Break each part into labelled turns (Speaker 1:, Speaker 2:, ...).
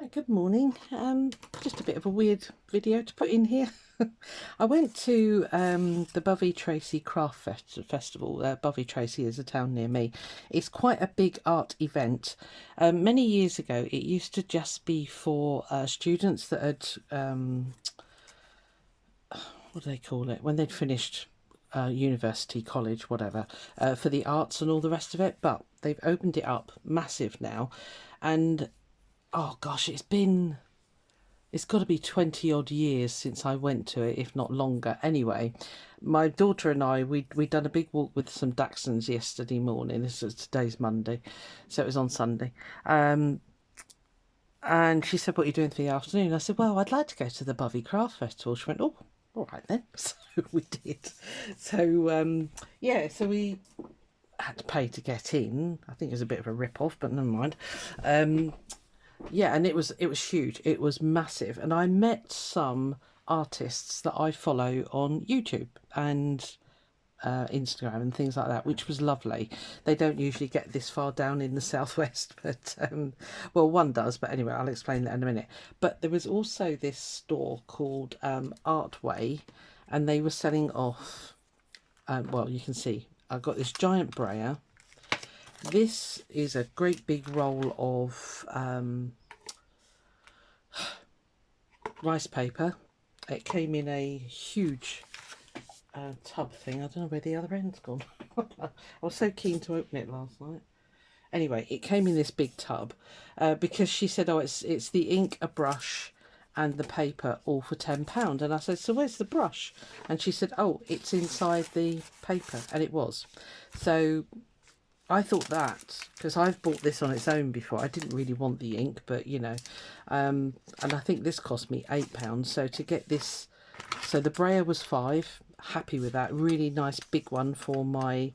Speaker 1: Right, good morning. Just a bit of a weird video to put in here. I went to the Bovey Tracy Craft Festival. Bovey Tracy is a town near me. It's quite a big art event. Many years ago, it used to just be for students that had, what do they call it, when they'd finished university, college, whatever, for the arts and all the rest of it. But they've opened it up massive now, and oh gosh, it's got to be 20 odd years since I went to it, if not longer. Anyway, my daughter and I, we'd done a big walk with some Dachshunds yesterday morning. Today's Monday, so it was on Sunday. And she said, "What are you doing for the afternoon?" I said, "Well, I'd like to go to the Bovey Craft Festival." She went, "Oh, all right then." So we did. So yeah, so we had to pay to get in. I think it was a bit of a rip-off, but never mind. Yeah, and it was huge. It was massive, and I met some artists that I follow on YouTube and Instagram and things like that, which was lovely. They don't usually get this far down in the southwest, but well, one does. But anyway, I'll explain that in a minute. But there was also this store called Artway, and they were selling off. Well, you can see I've got this giant brayer. This is a great big roll of rice paper. It came in a huge tub thing. I don't know where the other end's gone. I was so keen to open it last night. Anyway, it came in this big tub because she said, "Oh, it's the ink, a brush, and the paper, all for £10." And I said, "So where's the brush?" And she said, "Oh, it's inside the paper," and it was. So I thought that, because I've bought this on its own before. I didn't really want the ink, but you know, and I think this cost me £8. So to get this, so the brayer was £5. Happy with that. Really nice big one for my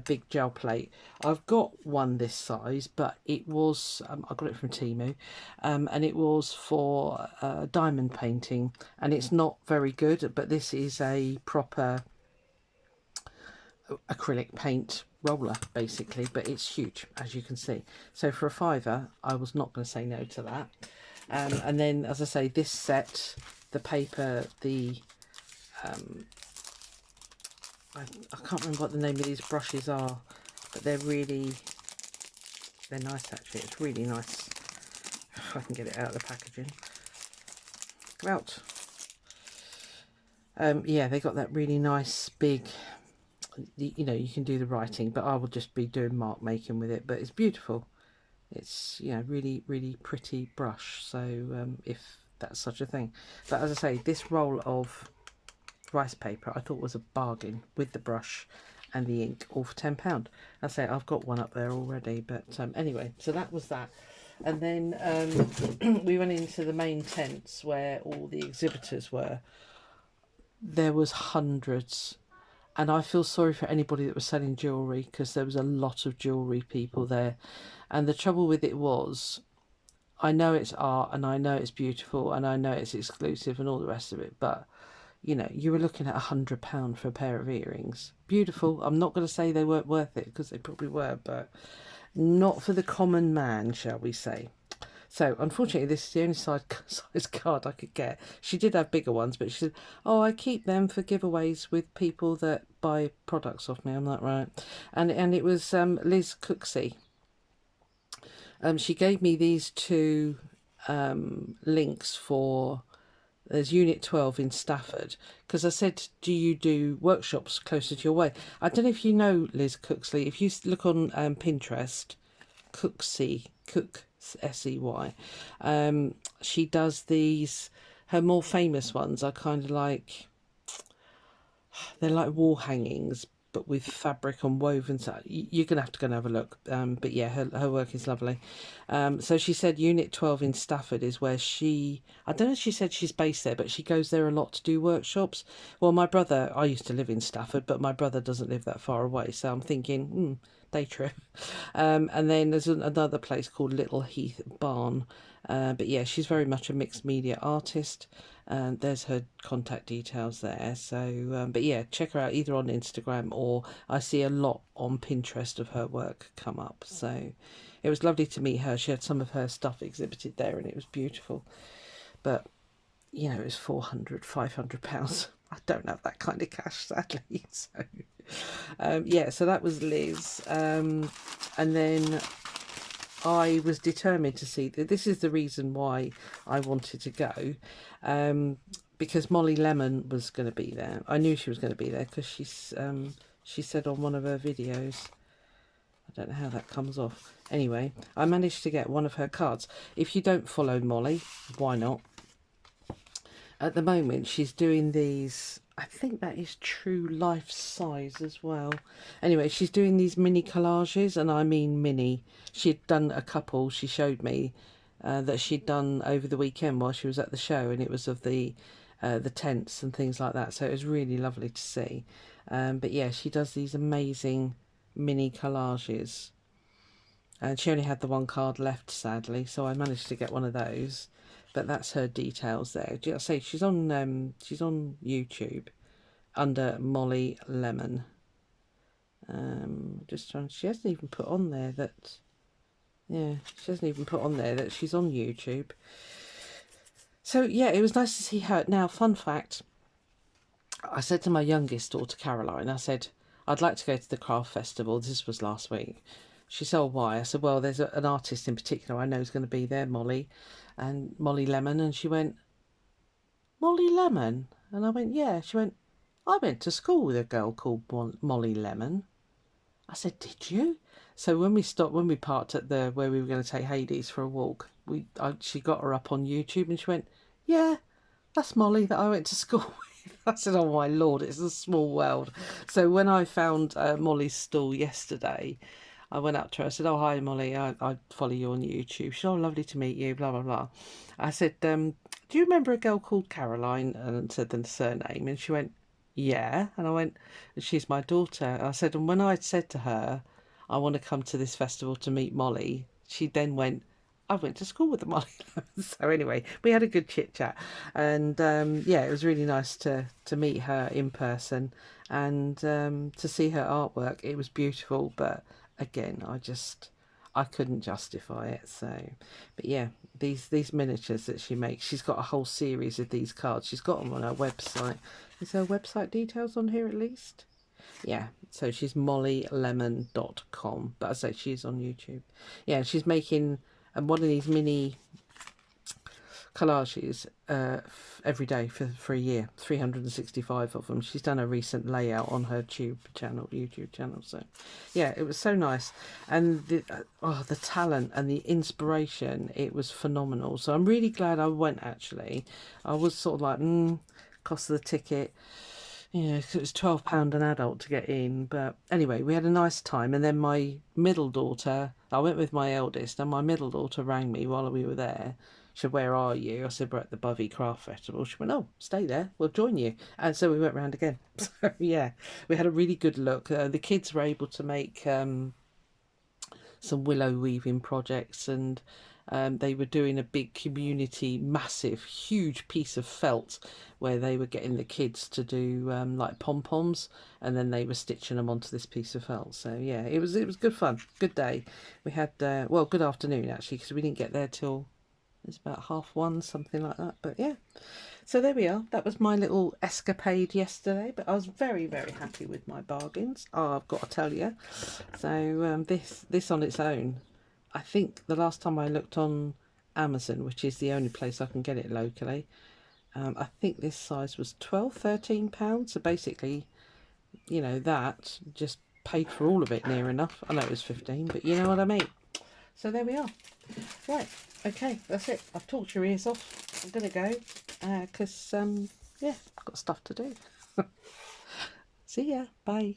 Speaker 1: big gel plate. I've got one this size, but it was I got it from Temu, and it was for diamond painting, and it's not very good. But this is a proper acrylic paint roller basically, but it's huge, as you can see. So for a £5, I was not going to say no to that. And then, as I say, this set, the paper, the I can't remember what the name of these brushes are, but they're nice actually. It's really nice. If I can get it out of the packaging. Go out. Yeah, they got that really nice big, you know, you can do the writing, but I will just be doing mark making with it. But it's beautiful. It's, you know, really, really pretty brush. So if that's such a thing. But as I say, this roll of rice paper I thought was a bargain with the brush and the ink, all for £10. I say I've got one up there already, but anyway, so that was that. And then we went into the main tents where all the exhibitors were. There was hundreds, and I feel sorry for anybody that was selling jewellery, because there was a lot of jewellery people there. And the trouble with it was, I know it's art and I know it's beautiful and I know it's exclusive and all the rest of it, but you know, you were looking at £100 for a pair of earrings. Beautiful. I'm not going to say they weren't worth it, because they probably were, but not for the common man, shall we say. So unfortunately, this is the only size card I could get. She did have bigger ones, but she said, "Oh, I keep them for giveaways with people that buy products off me." I'm like, right. And it was Liz Cooksey. She gave me these two links for. There's Unit 12 in Stafford, because I said, "Do you do workshops closer to your way?" I don't know if you know Liz Cooksley. If you look on Pinterest, Cooksey, Cook SEY, she does these. Her more famous ones are kind of like, they're like wall hangings, but with fabric and woven. So you're gonna have to go and have a look. But yeah, her work is lovely. So she said Unit 12 in Stafford is where I don't know if she said she's based there, but she goes there a lot to do workshops. Well, I used to live in Stafford, but my brother doesn't live that far away, so I'm thinking, day trip. And then there's another place called Little Heath Barn. But yeah, she's very much a mixed media artist. There's her contact details there. So, but yeah, check her out either on Instagram, or I see a lot on Pinterest of her work come up. So it was lovely to meet her. She had some of her stuff exhibited there, and it was beautiful. But you know, it was £400, £500. I don't have that kind of cash, sadly. So yeah, so that was Liz. And then I was determined to see that. This is the reason why I wanted to go, because Molly Lemon was going to be there. I knew she was going to be there because she said on one of her videos. I don't know how that comes off. Anyway, I managed to get one of her cards. If you don't follow Molly, why not? At the moment, she's doing these, I think that is true life size as well. Anyway, she's doing these mini collages, and I mean mini. She'd done a couple, she showed me, that she'd done over the weekend while she was at the show, and it was of the tents and things like that. So it was really lovely to see. But yeah, she does these amazing mini collages. And she only had the one card left, sadly, so I managed to get one of those. But that's her details there. I say she's on YouTube under Molly Lemon. Just trying. She hasn't even put on there that. Yeah, she hasn't even put on there that she's on YouTube. So yeah, it was nice to see her. Now, fun fact. I said to my youngest daughter Caroline, I said, I'd like to go to the craft festival. This was last week. She said, oh, why? I said, well, there's an artist in particular I know is going to be there, Molly Lemon. And she went, Molly Lemon? And I went, yeah. She went, I went to school with a girl called Molly Lemon. I said, did you? So when we parked at where we were going to take Hades for a walk, she got her up on YouTube and she went, yeah, that's Molly that I went to school with. I said, oh my Lord, it's a small world. So when I found Molly's stall yesterday, I went up to her. I said, oh, hi, Molly. I follow you on YouTube. She said, oh, lovely to meet you, blah, blah, blah. I said, do you remember a girl called Caroline? And said the surname. And she went, yeah. And I went, she's my daughter. I said, and when I said to her, I want to come to this festival to meet Molly, she then went, I went to school with the Molly. So anyway, we had a good chit chat. And yeah, it was really nice to meet her in person and to see her artwork. It was beautiful, but again, I couldn't justify it. So, but yeah, these miniatures that she makes, she's got a whole series of these cards. She's got them on her website. Is her website details on here at least? Yeah, so she's mollylemon.com, but I say she's on YouTube. Yeah, she's making one of these mini collages every day for a year, 365 of them. She's done a recent layout on her YouTube channel. So yeah, it was so nice, and the talent and the inspiration, it was phenomenal. So I'm really glad I went. Actually, I was sort of like cost of the ticket, yeah, because it was £12 an adult to get in. But anyway, we had a nice time. And then my middle daughter, I went with my eldest, and my middle daughter rang me while we were there. She said, where are you? I said, we're at the Bovey Craft Festival. She went, oh, stay there, we'll join you. And so we went round again. So yeah, we had a really good look. The kids were able to make some willow weaving projects, and they were doing a big community, massive, huge piece of felt where they were getting the kids to do like pom-poms, and then they were stitching them onto this piece of felt. So yeah, it was good fun, good day. We had well, good afternoon actually, because we didn't get there till it's about 1:30, something like that. But yeah, so there we are. That was my little escapade yesterday, but I was very, very happy with my bargains. Oh, I've got to tell you. So this on its own, I think the last time I looked on Amazon, which is the only place I can get it locally, I think this size was £12–13. So basically, you know, that just paid for all of it near enough. I know it was 15, but you know what I mean. So there we are. Right, okay, that's it. I've talked your ears off. I'm going to go because, yeah, I've got stuff to do. See ya. Bye.